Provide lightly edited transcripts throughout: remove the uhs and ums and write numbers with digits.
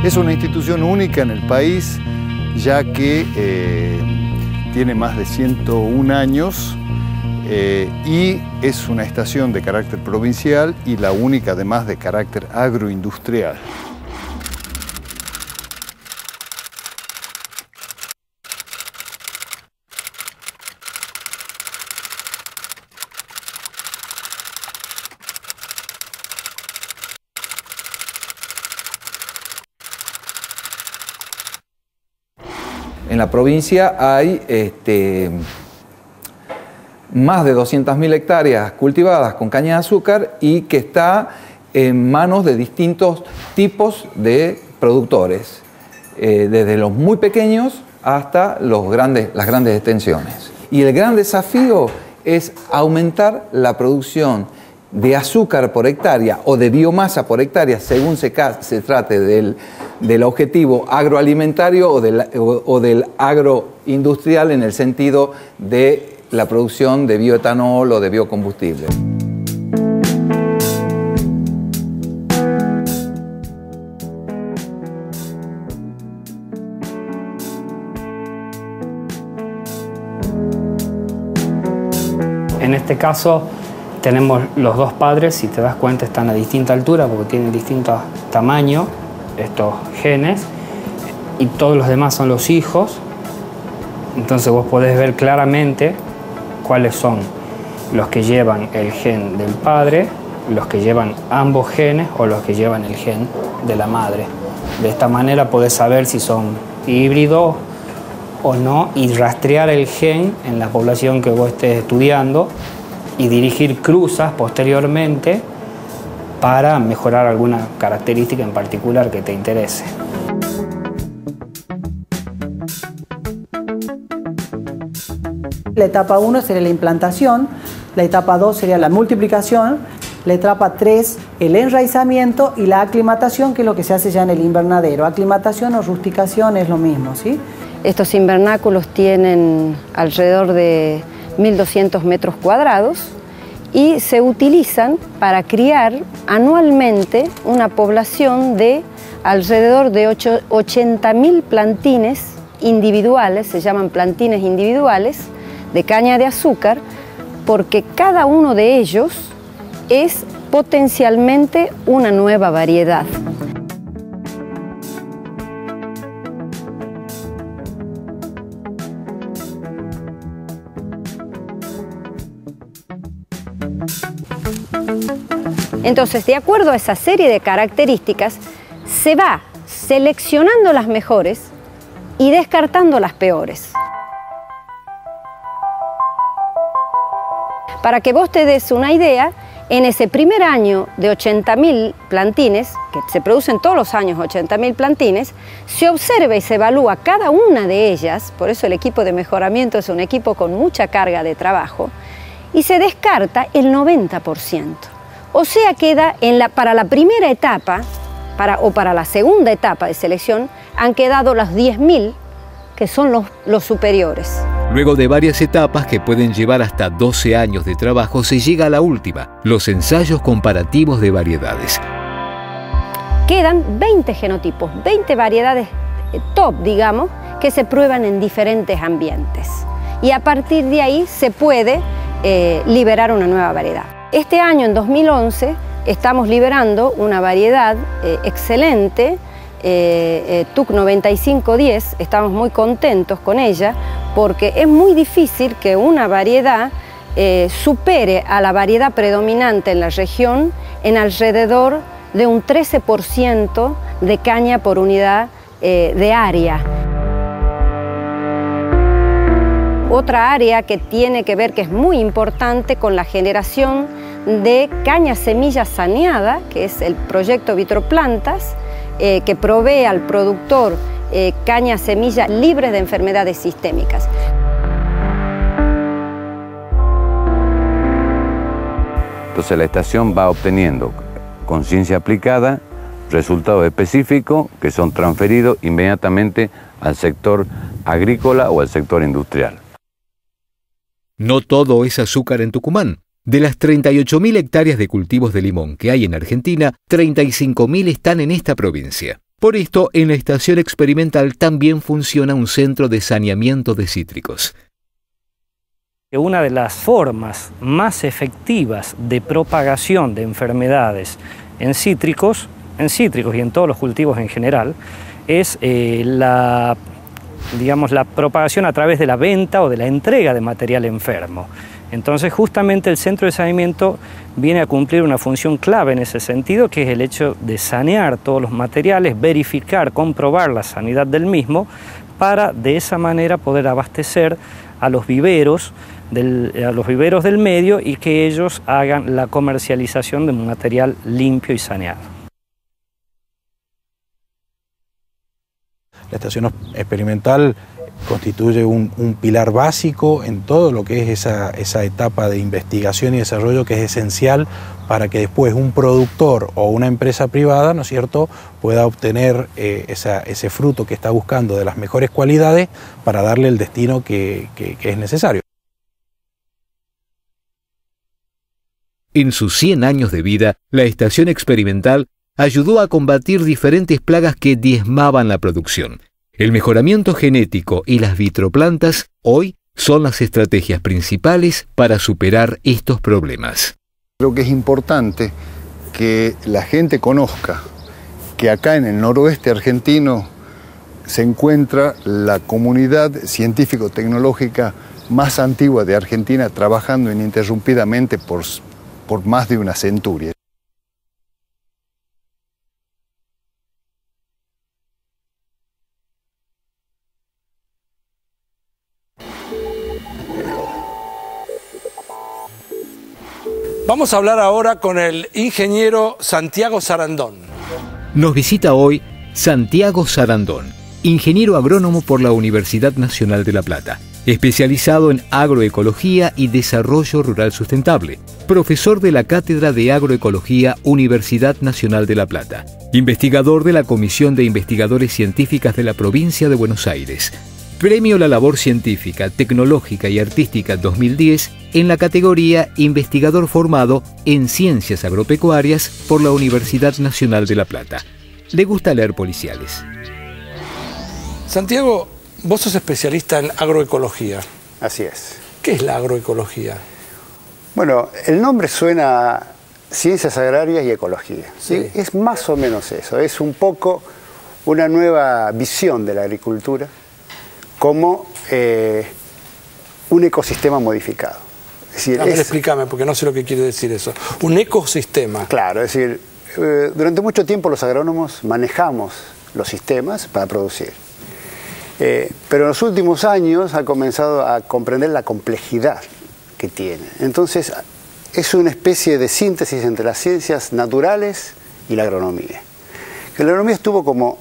Es una institución única en el país, ya que tiene más de 101 años y es una estación de carácter provincial y la única además de carácter agroindustrial. En la provincia hay más de 200.000 hectáreas cultivadas con caña de azúcar y que está en manos de distintos tipos de productores, desde los muy pequeños hasta las grandes extensiones. Y el gran desafío es aumentar la producción de azúcar por hectárea o de biomasa por hectárea, según se trate del objetivo agroalimentario o del agroindustrial en el sentido de la producción de bioetanol o de biocombustible. En este caso tenemos los dos padres, si te das cuenta están a distinta altura porque tienen distinto tamaño estos genes y todos los demás son los hijos. Entonces vos podés ver claramente cuáles son los que llevan el gen del padre, los que llevan ambos genes o los que llevan el gen de la madre. De esta manera podés saber si son híbridos o no y rastrear el gen en la población que vos estés estudiando y dirigir cruzas posteriormente para mejorar alguna característica en particular que te interese. La etapa 1 sería la implantación, la etapa 2 sería la multiplicación, la etapa 3 el enraizamiento y la aclimatación, que es lo que se hace ya en el invernadero. Aclimatación o rusticación es lo mismo, ¿sí? Estos invernáculos tienen alrededor de 1.200 metros cuadrados y se utilizan para criar anualmente una población de alrededor de 80.000 plantines individuales, se llaman plantines individuales, de caña de azúcar, porque cada uno de ellos es potencialmente una nueva variedad. Entonces, de acuerdo a esa serie de características, se va seleccionando las mejores y descartando las peores. Para que vos te des una idea, en ese primer año de 80.000 plantines, que se producen todos los años 80.000 plantines, se observa y se evalúa cada una de ellas, por eso el equipo de mejoramiento es un equipo con mucha carga de trabajo, y se descarta el 90%. O sea, queda para la primera etapa o para la segunda etapa de selección, han quedado las 10.000, que son los superiores. Luego de varias etapas que pueden llevar hasta 12 años de trabajo, se llega a la última, los ensayos comparativos de variedades. Quedan 20 genotipos, 20 variedades top, digamos, que se prueban en diferentes ambientes. Y a partir de ahí se puede liberar una nueva variedad. Este año, en 2011, estamos liberando una variedad excelente, TUC 9510, estamos muy contentos con ella porque es muy difícil que una variedad supere a la variedad predominante en la región en alrededor de un 13% de caña por unidad de área. Otra área que tiene que ver, que es muy importante, con la generación de caña semilla saneada, que es el proyecto Vitroplantas, que provee al productor caña semilla libre de enfermedades sistémicas. Entonces la estación va obteniendo con ciencia aplicada resultados específicos que son transferidos inmediatamente al sector agrícola o al sector industrial. No todo es azúcar en Tucumán. De las 38.000 hectáreas de cultivos de limón que hay en Argentina, 35.000 están en esta provincia. Por esto, en la estación experimental también funciona un centro de saneamiento de cítricos. Una de las formas más efectivas de propagación de enfermedades en cítricos y en todos los cultivos en general, es la propagación a través de la venta o de la entrega de material enfermo. Entonces, justamente el centro de saneamiento viene a cumplir una función clave en ese sentido, que es el hecho de sanear todos los materiales, verificar, comprobar la sanidad del mismo, para de esa manera poder abastecer a los viveros del medio y que ellos hagan la comercialización de un material limpio y saneado. La estación experimental constituye un pilar básico en todo lo que es esa etapa de investigación y desarrollo, que es esencial para que después un productor o una empresa privada, ¿no es cierto?, pueda obtener ese fruto que está buscando de las mejores cualidades para darle el destino que es necesario. En sus 100 años de vida, la estación experimental ayudó a combatir diferentes plagas que diezmaban la producción. El mejoramiento genético y las vitroplantas hoy son las estrategias principales para superar estos problemas. Creo que es importante que la gente conozca que acá en el noroeste argentino se encuentra la comunidad científico-tecnológica más antigua de Argentina, trabajando ininterrumpidamente por más de una centuria. Vamos a hablar ahora con el ingeniero Santiago Sarandón. Nos visita hoy Santiago Sarandón, ingeniero agrónomo por la Universidad Nacional de La Plata, especializado en agroecología y desarrollo rural sustentable, profesor de la Cátedra de Agroecología Universidad Nacional de La Plata, investigador de la Comisión de Investigadores Científicas de la Provincia de Buenos Aires, Premio La Labor Científica, Tecnológica y Artística 2010 en la categoría Investigador formado en Ciencias Agropecuarias por la Universidad Nacional de La Plata. Le gusta leer policiales. Santiago, vos sos especialista en agroecología. Así es. ¿Qué es la agroecología? Bueno, el nombre suena a ciencias agrarias y ecología. ¿Sí? Es más o menos eso. Es un poco una nueva visión de la agricultura como un ecosistema modificado. Es decir, explícame, porque no sé lo que quiere decir eso. Un ecosistema. Claro, es decir, durante mucho tiempo los agrónomos manejamos los sistemas para producir. Pero en los últimos años ha comenzado a comprender la complejidad que tiene. Entonces, es una especie de síntesis entre las ciencias naturales y la agronomía. La agronomía estuvo como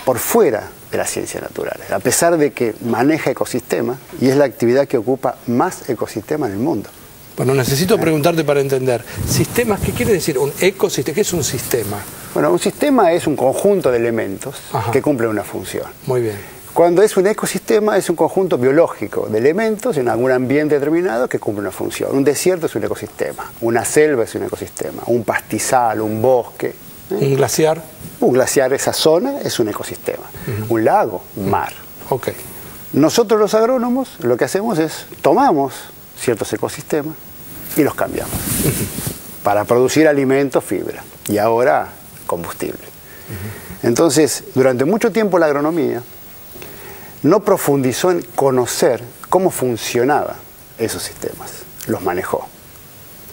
por fuera de las ciencias naturales, a pesar de que maneja ecosistemas y es la actividad que ocupa más ecosistemas en el mundo. Bueno, necesito preguntarte para entender. ¿Sistemas? ¿Qué quiere decir un ecosistema? ¿Qué es un sistema? Bueno, un sistema es un conjunto de elementos que cumplen una función. Muy bien. Cuando es un ecosistema es un conjunto biológico de elementos en algún ambiente determinado que cumple una función. Un desierto es un ecosistema, una selva es un ecosistema, un pastizal, un bosque. ¿Un glaciar? Un glaciar, esa zona, es un ecosistema. Un lago, un mar. Ok. Nosotros los agrónomos lo que hacemos es tomamos ciertos ecosistemas y los cambiamos para producir alimentos, fibra y ahora combustible. Entonces, durante mucho tiempo la agronomía no profundizó en conocer cómo funcionaban esos sistemas, los manejó.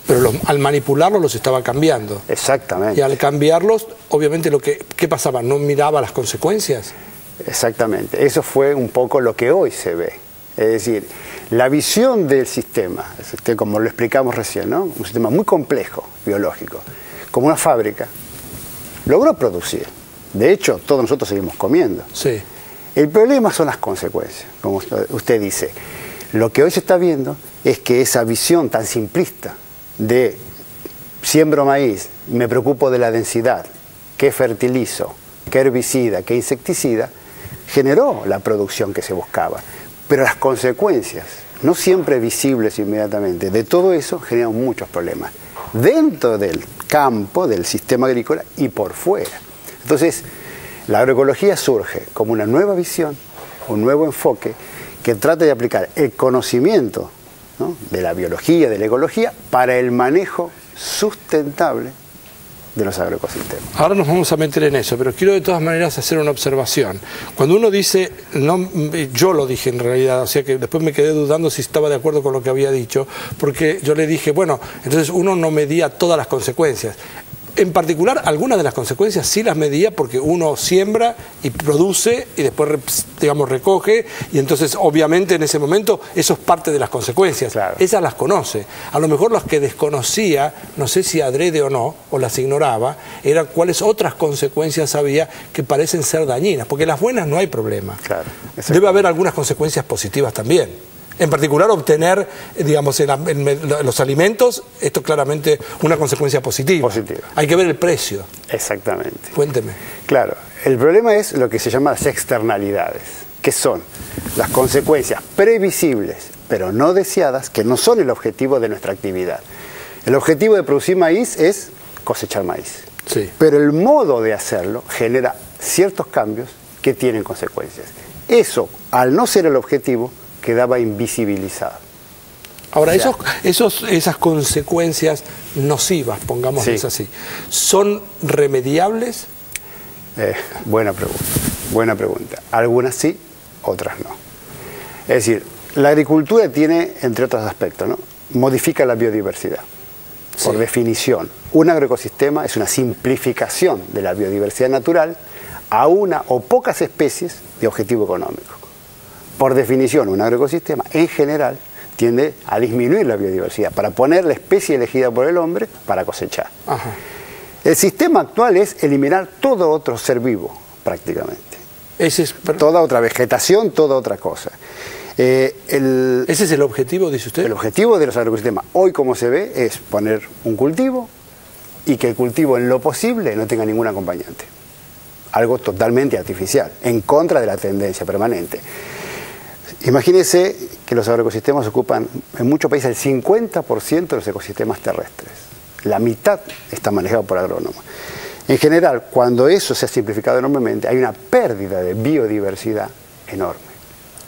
Pero al manipularlos los estaba cambiando. Exactamente. Y al cambiarlos, obviamente, ¿qué pasaba? ¿No miraba las consecuencias? Exactamente. Eso fue un poco lo que hoy se ve. Es decir, la visión del sistema, como lo explicamos recién, ¿no? Un sistema muy complejo, biológico, como una fábrica, logró producir. De hecho, todos nosotros seguimos comiendo. Sí. El problema son las consecuencias, como usted dice. Lo que hoy se está viendo es que esa visión tan simplista de siembro maíz, me preocupo de la densidad, qué fertilizo, qué herbicida, qué insecticida, generó la producción que se buscaba. Pero las consecuencias, no siempre visibles inmediatamente, de todo eso generan muchos problemas, dentro del campo, del sistema agrícola y por fuera. Entonces, La agroecología surge como una nueva visión, un nuevo enfoque que trata de aplicar el conocimiento, ¿no?, de la biología, de la ecología, para el manejo sustentable de los agroecosistemas. Ahora nos vamos a meter en eso, pero quiero de todas maneras hacer una observación. Cuando uno dice, no, yo lo dije en realidad, o sea que después me quedé dudando si estaba de acuerdo con lo que había dicho, porque yo le dije, bueno, entonces uno no medía todas las consecuencias. En particular, algunas de las consecuencias sí las medía porque uno siembra y produce y después, digamos, recoge, y entonces obviamente en ese momento eso es parte de las consecuencias. Claro. Esas las conoce. A lo mejor las que desconocía, no sé si adrede o no, o las ignoraba, eran cuáles otras consecuencias había que parecen ser dañinas, porque las buenas no hay problema. Claro, debe haber algunas consecuencias positivas también. En particular, obtener, digamos, en los alimentos, esto es claramente una consecuencia positiva. Hay que ver el precio. Exactamente. Cuénteme. Claro, el problema es lo que se llama las externalidades, que son las consecuencias previsibles, pero no deseadas, que no son el objetivo de nuestra actividad. El objetivo de producir maíz es cosechar maíz. Sí. Pero el modo de hacerlo genera ciertos cambios que tienen consecuencias. Eso, al no ser el objetivo, quedaba invisibilizado. Ahora, esas consecuencias nocivas, pongámoslas así, ¿son remediables? Buena pregunta. Algunas sí, otras no. Es decir, la agricultura tiene, entre otros aspectos, ¿no?, modifica la biodiversidad. Por definición, un agroecosistema es una simplificación de la biodiversidad natural a una o pocas especies de objetivo económico. Por definición, un agroecosistema en general tiende a disminuir la biodiversidad para poner la especie elegida por el hombre para cosechar. Ajá. El sistema actual es eliminar todo otro ser vivo, prácticamente. Toda otra vegetación, toda otra cosa. ¿Ese es el objetivo, dice usted? El objetivo de los agroecosistemas, hoy como se ve, es poner un cultivo y que el cultivo en lo posible no tenga ningún acompañante. Algo totalmente artificial, en contra de la tendencia permanente. Imagínense que los agroecosistemas ocupan en muchos países el 50% de los ecosistemas terrestres. La mitad está manejado por agrónomos. En general, cuando eso se ha simplificado enormemente, hay una pérdida de biodiversidad enorme.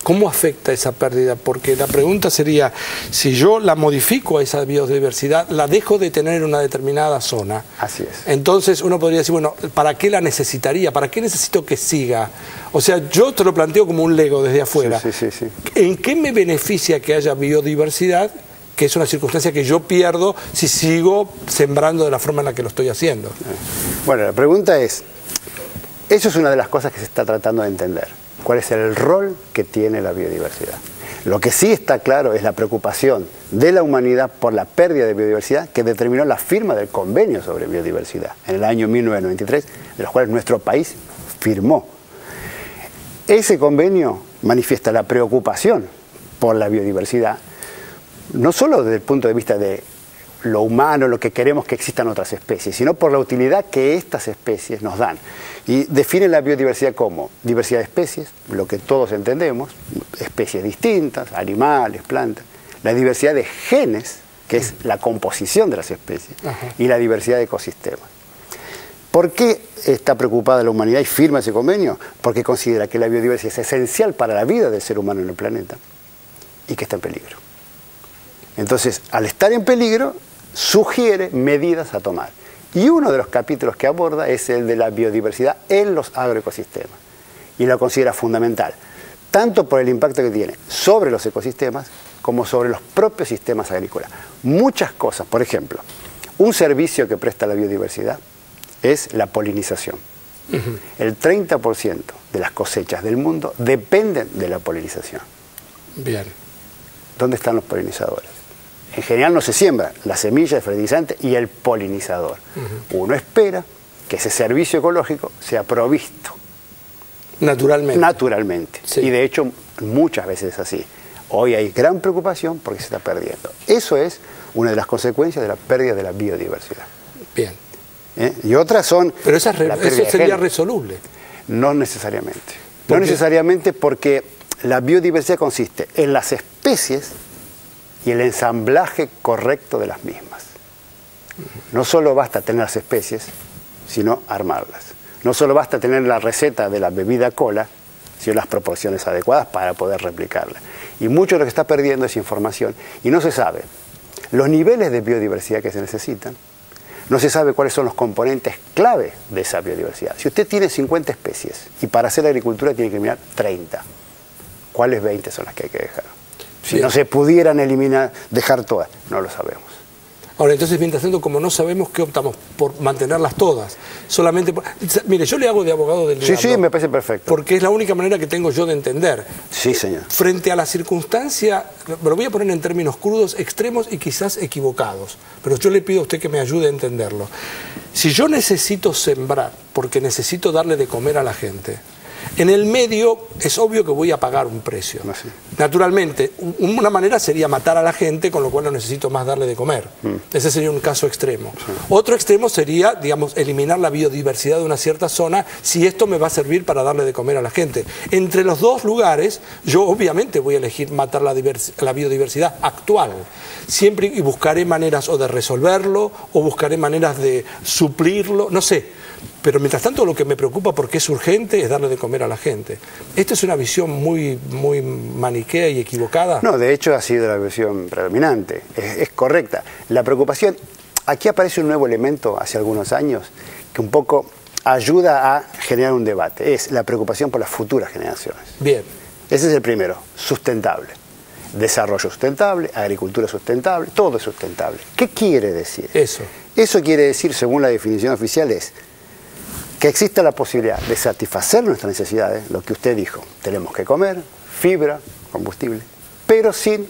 ¿Cómo afecta esa pérdida? Porque la pregunta sería, si yo la modifico a esa biodiversidad, la dejo de tener en una determinada zona. Así es. Entonces uno podría decir, bueno, ¿para qué la necesitaría? ¿Para qué necesito que siga? O sea, yo te lo planteo como un Lego desde afuera. Sí. ¿En qué me beneficia que haya biodiversidad, que es una circunstancia que yo pierdo si sigo sembrando de la forma en la que lo estoy haciendo? Bueno, la pregunta es, eso es una de las cosas que se está tratando de entender. ¿Cuál es el rol que tiene la biodiversidad? Lo que sí está claro es la preocupación de la humanidad por la pérdida de biodiversidad que determinó la firma del Convenio sobre Biodiversidad en el año 1993, de los cuales nuestro país firmó. Ese convenio manifiesta la preocupación por la biodiversidad, no solo desde el punto de vista de lo humano, lo que queremos que existan otras especies, sino por la utilidad que estas especies nos dan. Y define la biodiversidad como diversidad de especies, lo que todos entendemos, especies distintas, animales, plantas, la diversidad de genes, que es la composición de las especies, y la diversidad de ecosistemas. ¿Por qué está preocupada la humanidad y firma ese convenio? Porque considera que la biodiversidad es esencial para la vida del ser humano en el planeta y que está en peligro. Entonces, al estar en peligro, sugiere medidas a tomar. Y uno de los capítulos que aborda es el de la biodiversidad en los agroecosistemas. Y lo considera fundamental, tanto por el impacto que tiene sobre los ecosistemas como sobre los propios sistemas agrícolas. Muchas cosas, por ejemplo, un servicio que presta la biodiversidad es la polinización. El 30% de las cosechas del mundo dependen de la polinización. Bien. ¿Dónde están los polinizadores? En general no se siembra la semilla, el fertilizante y el polinizador. Uno espera que ese servicio ecológico sea provisto. Naturalmente. Naturalmente. Sí. Y de hecho muchas veces es así. Hoy hay gran preocupación porque se está perdiendo. Eso es una de las consecuencias de la pérdida de la biodiversidad. Bien. Y otras son... Pero eso sería resoluble. No necesariamente. No necesariamente porque la biodiversidad consiste en las especies y el ensamblaje correcto de las mismas. No solo basta tener las especies, sino armarlas. No solo basta tener la receta de la bebida cola, sino las proporciones adecuadas para poder replicarla. Y mucho de lo que está perdiendo es información y no se sabe los niveles de biodiversidad que se necesitan, no se sabe cuáles son los componentes clave de esa biodiversidad. Si usted tiene 50 especies y para hacer agricultura tiene que eliminar 30, ¿cuáles 20 son las que hay que dejar? Si no se pudieran dejar todas, no lo sabemos. Ahora, entonces, mientras tanto, como no sabemos, ¿qué optamos? Por mantenerlas todas. Solamente mire, yo le hago de abogado del diablo. Sí, me parece perfecto. Porque es la única manera que tengo yo de entender. Sí, señor. Frente a la circunstancia, me lo voy a poner en términos crudos, extremos y quizás equivocados. Pero yo le pido a usted que me ayude a entenderlo. Si yo necesito sembrar, porque necesito darle de comer a la gente, en el medio es obvio que voy a pagar un precio. Así. Naturalmente, una manera sería matar a la gente, con lo cual no necesito más darle de comer. Ese sería un caso extremo. Sí. Otro extremo sería, digamos, eliminar la biodiversidad de una cierta zona, si esto me va a servir para darle de comer a la gente. Entre los dos lugares, yo obviamente voy a elegir matar la biodiversidad actual. Siempre y buscaré maneras o de resolverlo, o buscaré maneras de suplirlo, no sé. Pero mientras tanto lo que me preocupa, porque es urgente, es darle de comer a la gente. ¿Esta es una visión muy maniquea y equivocada? No, de hecho ha sido la visión predominante, es correcta. La preocupación, aquí aparece un nuevo elemento hace algunos años que un poco ayuda a generar un debate, es la preocupación por las futuras generaciones. Bien. Ese es el primero, sustentable. Desarrollo sustentable, agricultura sustentable, todo es sustentable. ¿Qué quiere decir? Eso quiere decir, según la definición oficial, es que exista la posibilidad de satisfacer nuestras necesidades, lo que usted dijo, tenemos que comer, fibra, combustible, pero sin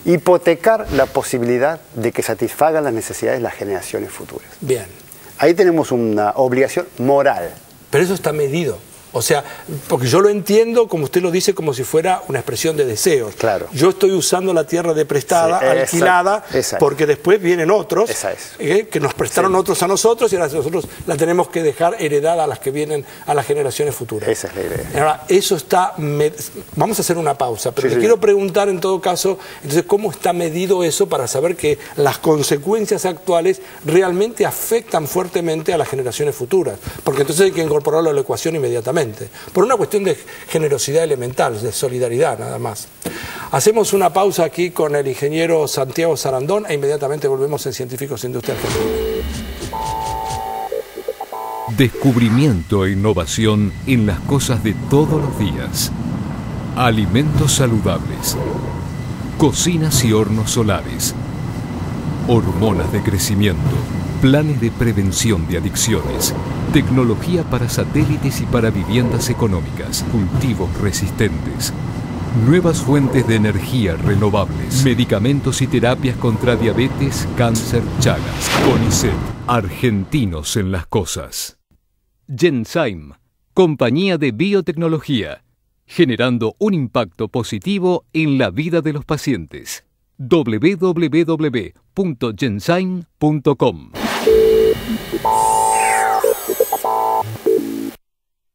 hipotecar la posibilidad de que satisfagan las necesidades de las generaciones futuras. Bien. Ahí tenemos una obligación moral. Pero eso está medido. O sea, porque yo lo entiendo, como usted lo dice, como si fuera una expresión de deseos. Claro. Yo estoy usando la tierra de prestada, alquilada, porque después vienen otros que nos prestaron otros a nosotros y ahora nosotros la tenemos que dejar heredada a las que vienen a las generaciones futuras. Esa es la idea. Ahora, eso está... Vamos a hacer una pausa, pero le quiero preguntar en todo caso, entonces, ¿cómo está medido eso para saber que las consecuencias actuales realmente afectan fuertemente a las generaciones futuras? Porque entonces hay que incorporarlo a la ecuación inmediatamente. Por una cuestión de generosidad elemental, de solidaridad nada más. Hacemos una pausa aquí con el ingeniero Santiago Sarandón e inmediatamente volvemos en Científicos Industria Argentina. Descubrimiento e innovación en las cosas de todos los días. Alimentos saludables. Cocinas y hornos solares. Hormonas de crecimiento. Planes de prevención de adicciones. Tecnología para satélites y para viviendas económicas. Cultivos resistentes. Nuevas fuentes de energía renovables. Medicamentos y terapias contra diabetes, cáncer, Chagas. CONICET. Argentinos en las cosas. Genzyme. Compañía de biotecnología. Generando un impacto positivo en la vida de los pacientes. www.genzyme.com